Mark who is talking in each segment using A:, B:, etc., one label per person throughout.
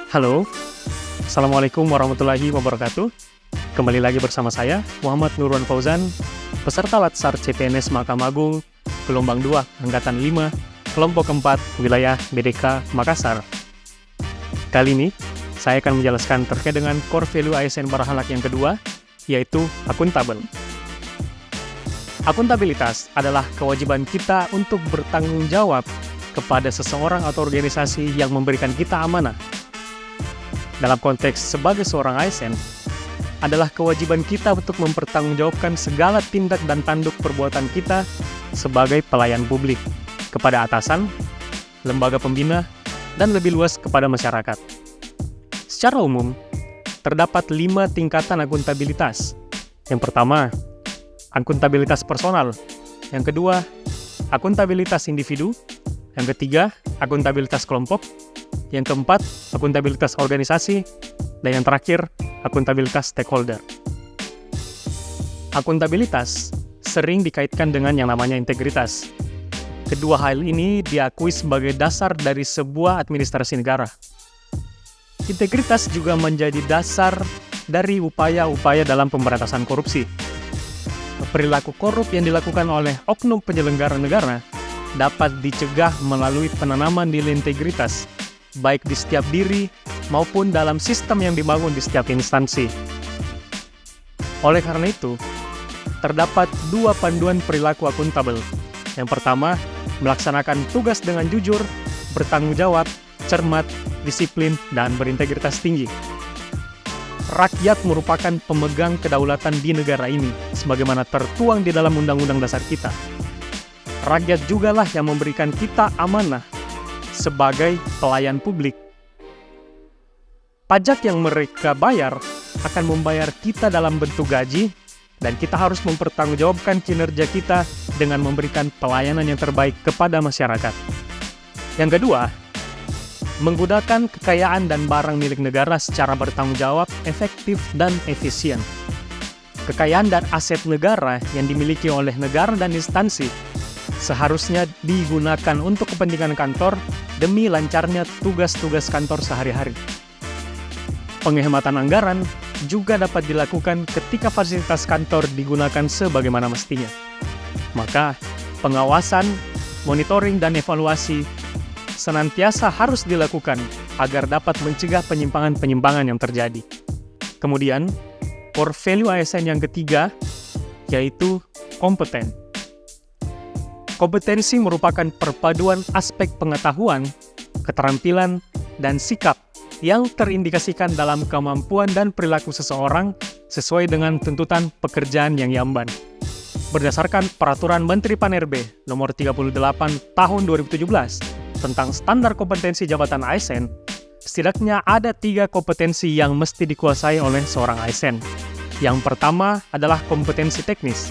A: Halo, Assalamualaikum warahmatullahi wabarakatuh. Kembali lagi bersama saya, Muhammad Nurwan Fauzan, peserta Latsar CPNS Mahkamah Agung, Gelombang 2, Angkatan 5, Kelompok 4, Wilayah BDK Makassar. Kali ini, saya akan menjelaskan terkait dengan core value ASN Barahalak yang kedua, yaitu akuntabel. Akuntabilitas adalah kewajiban kita untuk bertanggung jawab kepada seseorang atau organisasi yang memberikan kita amanah. Dalam konteks sebagai seorang ASN, adalah kewajiban kita untuk mempertanggungjawabkan segala tindak dan tanduk perbuatan kita sebagai pelayan publik kepada atasan, lembaga pembina, dan lebih luas kepada masyarakat. Secara umum, terdapat 5 tingkatan akuntabilitas. Yang pertama, akuntabilitas personal. Yang kedua, akuntabilitas individu. Yang ketiga, akuntabilitas kelompok. Yang keempat, akuntabilitas organisasi. Dan yang terakhir, akuntabilitas stakeholder. Akuntabilitas sering dikaitkan dengan yang namanya integritas. Kedua hal ini diakui sebagai dasar dari sebuah administrasi negara. Integritas juga menjadi dasar dari upaya-upaya dalam pemberantasan korupsi. Perilaku korup yang dilakukan oleh oknum penyelenggara negara dapat dicegah melalui penanaman nilai integritas, baik di setiap diri maupun dalam sistem yang dibangun di setiap instansi. Oleh karena itu, terdapat 2 panduan perilaku akuntabel. Yang pertama, melaksanakan tugas dengan jujur, bertanggung jawab, cermat, disiplin, dan berintegritas tinggi. Rakyat merupakan pemegang kedaulatan di negara ini, sebagaimana tertuang di dalam Undang-Undang Dasar kita. Rakyat jugalah yang memberikan kita amanah sebagai pelayan publik. Pajak yang mereka bayar akan membayar kita dalam bentuk gaji, dan kita harus mempertanggungjawabkan kinerja kita dengan memberikan pelayanan yang terbaik kepada masyarakat. Yang kedua, menggunakan kekayaan dan barang milik negara secara bertanggung jawab, efektif, dan efisien. Kekayaan dan aset negara yang dimiliki oleh negara dan instansi seharusnya digunakan untuk kepentingan kantor demi lancarnya tugas-tugas kantor sehari-hari. Penghematan anggaran juga dapat dilakukan ketika fasilitas kantor digunakan sebagaimana mestinya. Maka, pengawasan, monitoring, dan evaluasi senantiasa harus dilakukan agar dapat mencegah penyimpangan-penyimpangan yang terjadi. Kemudian, core value ASN yang ketiga, yaitu kompeten. Kompetensi merupakan perpaduan aspek pengetahuan, keterampilan, dan sikap yang terindikasikan dalam kemampuan dan perilaku seseorang sesuai dengan tuntutan pekerjaan yang iamban. Berdasarkan Peraturan Menteri Pan-RB Nomor 38 Tahun 2017 tentang standar kompetensi jabatan ASN, setidaknya ada 3 kompetensi yang mesti dikuasai oleh seorang ASN. Yang pertama adalah kompetensi teknis.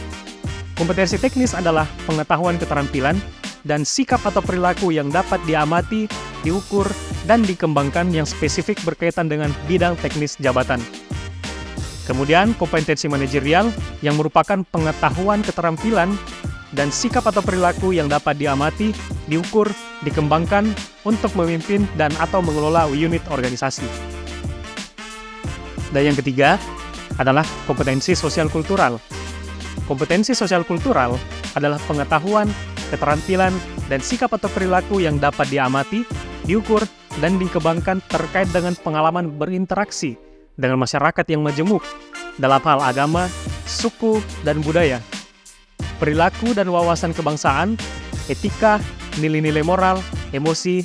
A: Kompetensi teknis adalah pengetahuan keterampilan dan sikap atau perilaku yang dapat diamati, diukur, dan dikembangkan yang spesifik berkaitan dengan bidang teknis jabatan. Kemudian, kompetensi manajerial yang merupakan pengetahuan keterampilan dan sikap atau perilaku yang dapat diamati, diukur, dikembangkan untuk memimpin dan atau mengelola unit organisasi. Dan yang ketiga adalah kompetensi sosial kultural. Kompetensi sosial kultural adalah pengetahuan, keterampilan, dan sikap atau perilaku yang dapat diamati, diukur, dan dikembangkan terkait dengan pengalaman berinteraksi dengan masyarakat yang majemuk dalam hal agama, suku, dan budaya, perilaku dan wawasan kebangsaan, etika, nilai-nilai moral, emosi,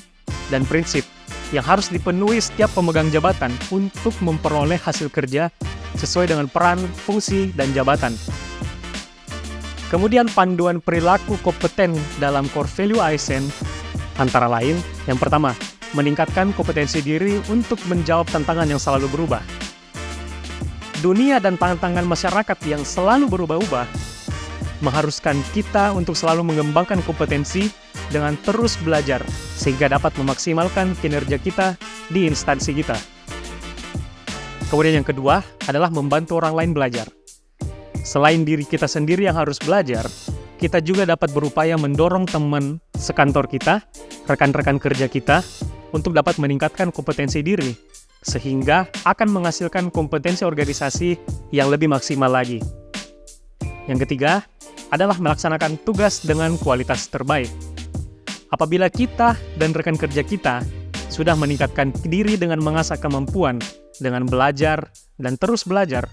A: dan prinsip yang harus dipenuhi setiap pemegang jabatan untuk memperoleh hasil kerja sesuai dengan peran, fungsi, dan jabatan. Kemudian panduan perilaku kompeten dalam core value ASN antara lain, yang pertama, meningkatkan kompetensi diri untuk menjawab tantangan yang selalu berubah. Dunia dan tantangan masyarakat yang selalu berubah-ubah mengharuskan kita untuk selalu mengembangkan kompetensi dengan terus belajar sehingga dapat memaksimalkan kinerja kita di instansi kita. Kemudian yang kedua adalah membantu orang lain belajar. Selain diri kita sendiri yang harus belajar, kita juga dapat berupaya mendorong teman sekantor kita, rekan-rekan kerja kita, untuk dapat meningkatkan kompetensi diri, sehingga akan menghasilkan kompetensi organisasi yang lebih maksimal lagi. Yang ketiga adalah melaksanakan tugas dengan kualitas terbaik. Apabila kita dan rekan kerja kita sudah meningkatkan diri dengan mengasah kemampuan, dengan belajar dan terus belajar,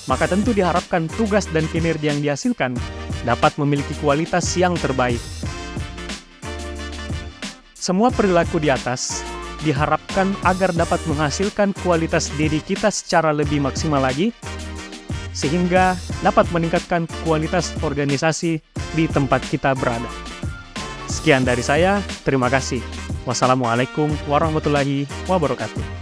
A: maka tentu diharapkan tugas dan kinerja yang dihasilkan dapat memiliki kualitas yang terbaik. Semua perilaku di atas diharapkan agar dapat menghasilkan kualitas diri kita secara lebih maksimal lagi, sehingga dapat meningkatkan kualitas organisasi di tempat kita berada. Sekian dari saya, terima kasih. Wassalamualaikum warahmatullahi wabarakatuh.